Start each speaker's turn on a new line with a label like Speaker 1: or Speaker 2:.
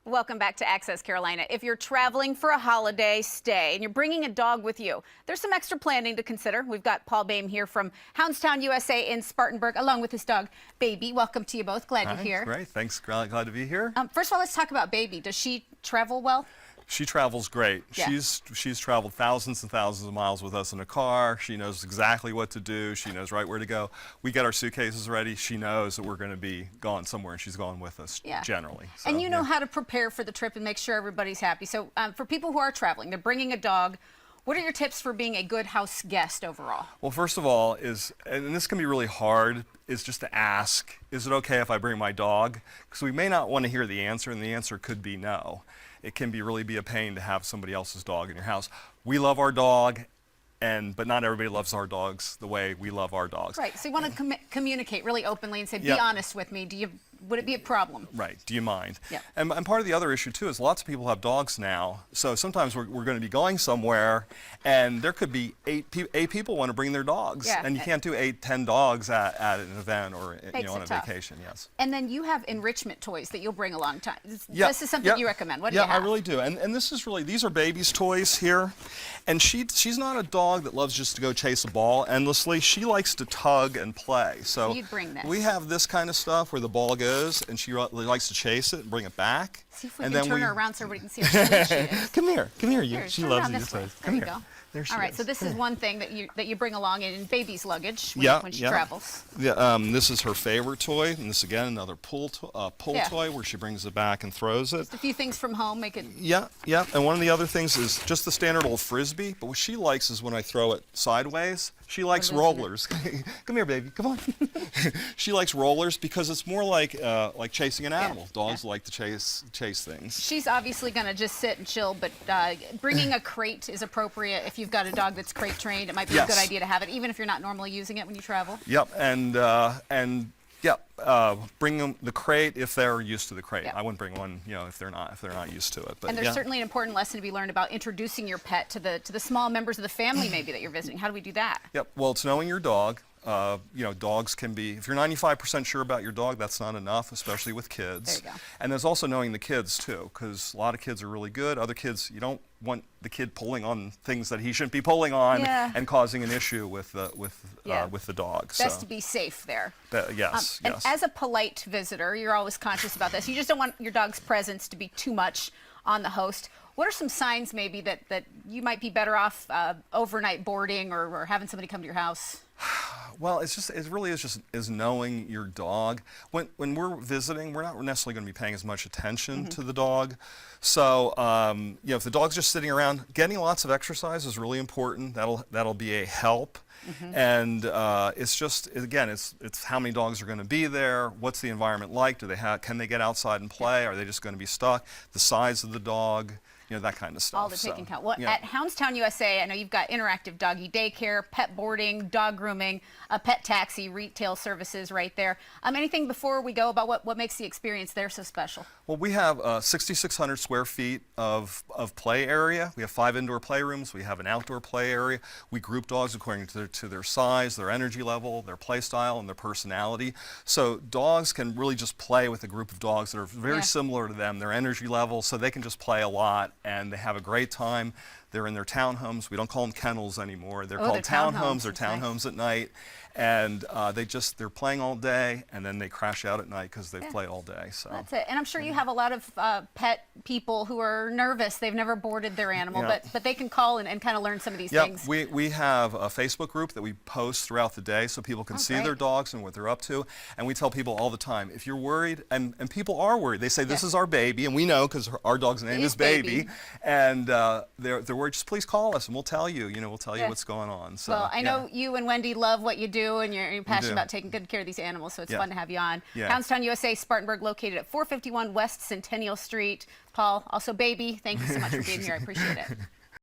Speaker 1: Welcome back to Access Carolina. If you're traveling for a holiday stay and you're bringing a dog with you, there's some extra planning to consider. We've got Paul Boehm here from Hounds Town USA in Spartanburg, along with his dog, Baby. Welcome to you both. Glad you're here.
Speaker 2: Great. Thanks. Glad to be here.
Speaker 1: First of all, let's talk about Baby. Does she travel well?
Speaker 2: She travels great.
Speaker 1: Yeah.
Speaker 2: She's traveled thousands and thousands of miles with us in a car. She knows exactly what to do. She knows right where to go. We get our suitcases ready. She knows that we're going to be gone somewhere, and she's gone with us generally. So,
Speaker 1: and you know how to prepare for the trip and make sure everybody's happy. So for people who are traveling, they're bringing a dog. What are your tips for being a good house guest overall?
Speaker 2: Well, first of all and this can be really hard, is just to ask, is it okay if I bring my dog? Because we may not want to hear the answer, and the answer could be no. It can really be a pain to have somebody else's dog in your house. We love our dog, but not everybody loves our dogs the way we love our dogs.
Speaker 1: Right, so you want to communicate really openly and say, be honest with me. Would it be a problem?
Speaker 2: Right, do you mind?
Speaker 1: Yeah.
Speaker 2: And part of the other issue too is lots of people have dogs now, so sometimes we're going to be going somewhere and there could be eight people want to bring their dogs, and you can't do 8-10 dogs at an event or on a vacation. Yes.
Speaker 1: And then you have enrichment toys that you'll bring along. This is something you recommend. What do you have?
Speaker 2: Yeah, I really do. And this is really, these are Baby's toys here, and she's not a dog that loves just to go chase a ball endlessly. She likes to tug and play. So
Speaker 1: you'd bring this.
Speaker 2: We have this kind of stuff where the ball goes, and she really likes to chase it and bring it back.
Speaker 1: See if we can turn her around so everybody can see how sweet she is.
Speaker 2: Come here, you. She loves these toys.
Speaker 1: There you go.
Speaker 2: There she
Speaker 1: All right,
Speaker 2: is.
Speaker 1: so this is one thing that you bring along in Baby's luggage when she travels.
Speaker 2: Yeah, this is her favorite toy, and this again another pull toy where she brings it back and throws it.
Speaker 1: Just a few things from home make it.
Speaker 2: Yeah. And one of the other things is just the standard old frisbee, but what she likes is when I throw it sideways. She likes rollers. Come here, baby. Come on. She likes rollers because it's more like chasing an animal. Dogs like to chase things.
Speaker 1: She's obviously going to just sit and chill, but bringing a crate is appropriate. If you've got a dog that's crate trained, it might be a good idea to have it, even if you're not normally using it when you travel.
Speaker 2: Yep, bring them the crate if they're used to the crate. I wouldn't bring one, if they're not used to it. But
Speaker 1: and there's certainly an important lesson to be learned about introducing your pet to the small members of the family maybe that you're visiting. How do we do that?
Speaker 2: Yep. Well, it's knowing your dog. Dogs can be, if you're 95% sure about your dog, that's not enough, especially with kids.
Speaker 1: There you go.
Speaker 2: And there's also knowing the kids too, because a lot of kids are really good. Other kids, you don't want the kid pulling on things that he shouldn't be pulling on and causing an issue with the dog.
Speaker 1: Best to be safe there.
Speaker 2: Yes.
Speaker 1: And as a polite visitor, you're always conscious about this. You just don't want your dog's presence to be too much on the host. What are some signs maybe that you might be better off overnight boarding or having somebody come to your house?
Speaker 2: Well, it really is knowing your dog. When we're visiting, we're not necessarily going to be paying as much attention to the dog. So, if the dog's just sitting around, getting lots of exercise is really important. That'll be a help. And it's just, again, it's how many dogs are going to be there. What's the environment like? Can they get outside and play? Are they just going to be stuck? The size of the dog. That kind of stuff.
Speaker 1: All the taking count. Well, at Hounds Town USA, I know you've got interactive doggy daycare, pet boarding, dog grooming, a pet taxi, retail services right there. Anything before we go about what makes the experience there so special? Well,
Speaker 2: we have 6,600 square feet of play area. We have 5 indoor playrooms. We have an outdoor play area. We group dogs according to their size, their energy level, their play style, and their personality. So dogs can really just play with a group of dogs that are very similar to them, their energy level, so they can just play a lot. And they have a great time. They're in their townhomes. We don't call them kennels anymore. They're called townhomes. They're townhomes at night. And they're playing all day, and then they crash out at night because they've played all day. So
Speaker 1: that's it. And I'm sure you have a lot of pet people who are nervous. They've never boarded their animal, but they can call and kind of learn some of these things.
Speaker 2: We have a Facebook group that we post throughout the day so people can see their dogs and what they're up to. And we tell people all the time, if you're worried, and people are worried, they say, this is our baby, and we know because our dog's name is Baby. And they're worried, just please call us and we'll tell you, we'll tell you what's going on. So,
Speaker 1: well, I know you and Wendy love what you do, and you're passionate about taking good care of these animals, so it's fun to have you on. Hounds Town USA, Spartanburg, located at 451 West Centennial Street. Paul, also Baby, thank you so much for being here. I appreciate it.